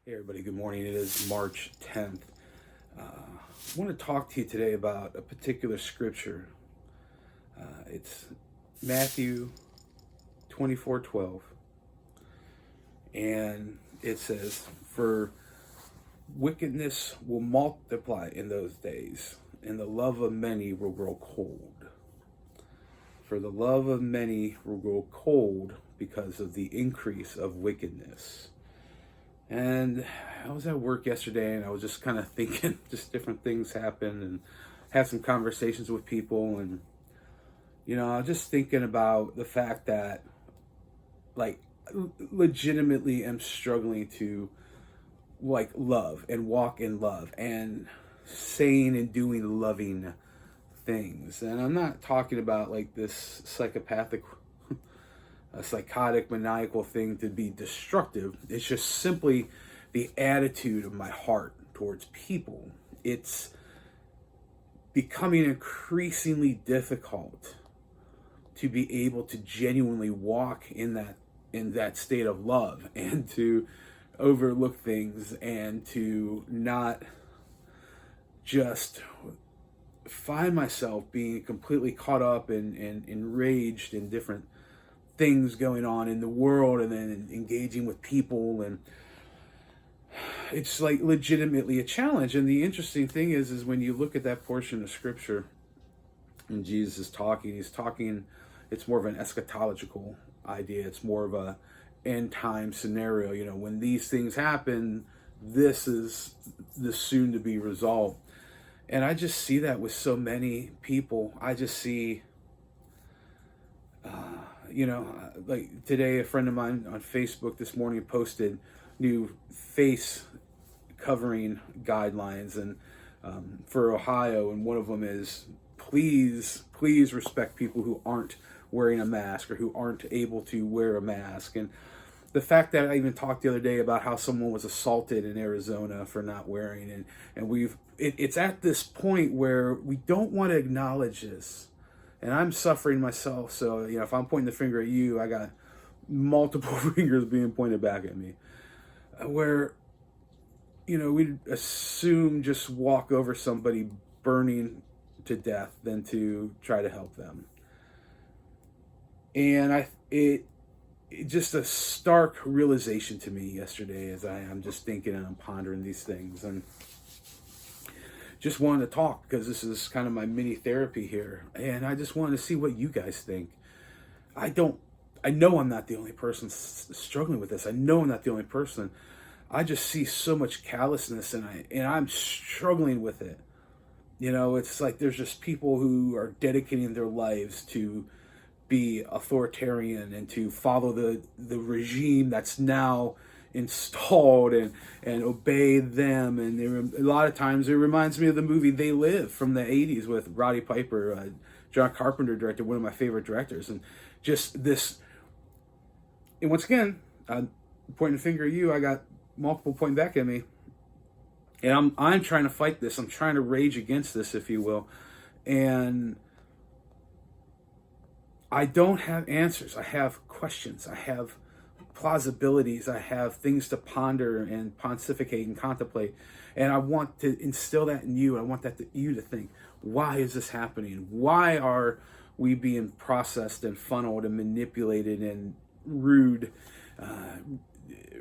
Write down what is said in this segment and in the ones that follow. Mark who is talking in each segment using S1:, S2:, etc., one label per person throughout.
S1: Hey everybody, good morning. It is March 10th. I want to talk to you today about a particular scripture. It's Matthew 24:12. And it says, "For wickedness will multiply in those days, and the love of many will grow cold. For the love of many will grow cold because of the increase of wickedness." And I was at work yesterday and I was just kind of thinking, just different things happened and had some conversations with people. And, I was just thinking about the fact that, like, legitimately am struggling to, like, love and walk in love and saying and doing loving things. And I'm not talking about, like, this a psychotic, maniacal thing to be destructive. It's just simply the attitude of my heart towards people. It's becoming increasingly difficult to be able to genuinely walk in that state of love and to overlook things and to not just find myself being completely caught up and enraged in different things going on in the world and then engaging with people. And it's like legitimately a challenge. And the interesting thing is when you look at that portion of scripture and Jesus is talking, it's more of an eschatological idea. It's more of a end time scenario. When these things happen, this is the soon to be result. And I just see that with so many people. I just see like today, a friend of mine on Facebook this morning posted new face covering guidelines and for Ohio, and one of them is please respect people who aren't wearing a mask or who aren't able to wear a mask. And the fact that I even talked the other day about how someone was assaulted in Arizona for not wearing, and it's at this point where we don't want to acknowledge this. And I'm suffering myself, so if I'm pointing the finger at you, I got multiple fingers being pointed back at me. Where, we'd assume just walk over somebody burning to death than to try to help them. And it just a stark realization to me yesterday as I'm just thinking and I'm pondering these things. And just wanted to talk because this is kind of my mini therapy here, and I just wanted to see what you guys think. I know I'm not the only person struggling with this. I know I'm not the only person. I just see so much callousness, and I'm struggling with it. It's like there's just people who are dedicating their lives to be authoritarian and to follow the regime that's now installed and obey them. And a lot of times it reminds me of the movie They Live from the 80s with Roddy Piper. John Carpenter directed, one of my favorite directors. And just this, and once again, pointing the finger at you, I got multiple pointing back at me. And I'm trying to fight this. I'm trying to rage against this, if you will. And I don't have answers. I have questions. I have plausibilities. I have things to ponder and pontificate and contemplate. And I want to instill that in you. I want you to think, why is this happening? Why are we being processed and funneled and manipulated and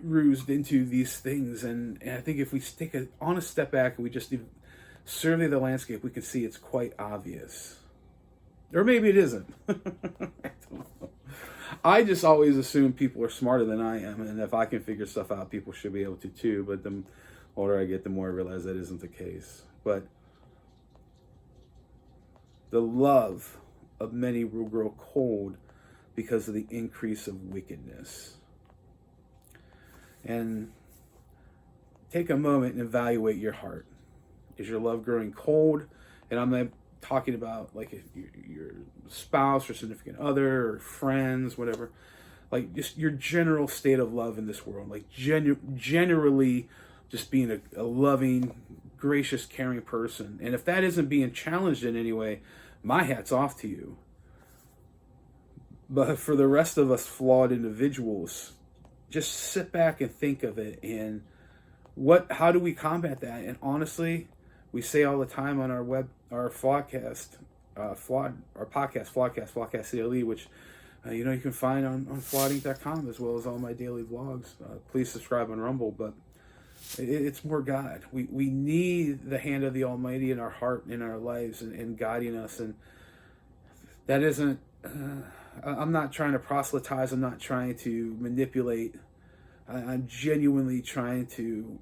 S1: rused into these things? And I think if we take an honest step back and we just survey the landscape, we can see it's quite obvious. Or maybe it isn't. I don't know. I just always assume people are smarter than I am, and if I can figure stuff out, people should be able to too. But the older I get, the more I realize that isn't the case. But the love of many will grow cold because of the increase of wickedness. And take a moment and evaluate your heart. Is your love growing cold? And I'm not talking about like your spouse or significant other or friends, whatever. Like just your general state of love in this world. Like generally just being a loving, gracious, caring person. And if that isn't being challenged in any way, my hat's off to you. But for the rest of us flawed individuals, just sit back and think of it and How do we combat that? And honestly, we say all the time on our Flawedcast, our podcast, Flawedcast CLE, which you can find on flawedinc.com, as well as all my daily vlogs. Please subscribe on Rumble, but it's more God. We need the hand of the Almighty in our heart, in our lives, and guiding us. And that isn't, I'm not trying to proselytize. I'm not trying to manipulate. I'm genuinely trying to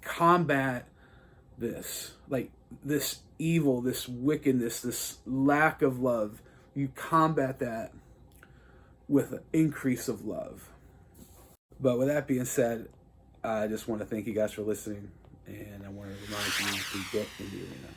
S1: combat this, like this evil, this wickedness, this lack of love. You combat that with an increase of love. But with that being said, I just want to thank you guys for listening, and I want to remind you to get in the arena.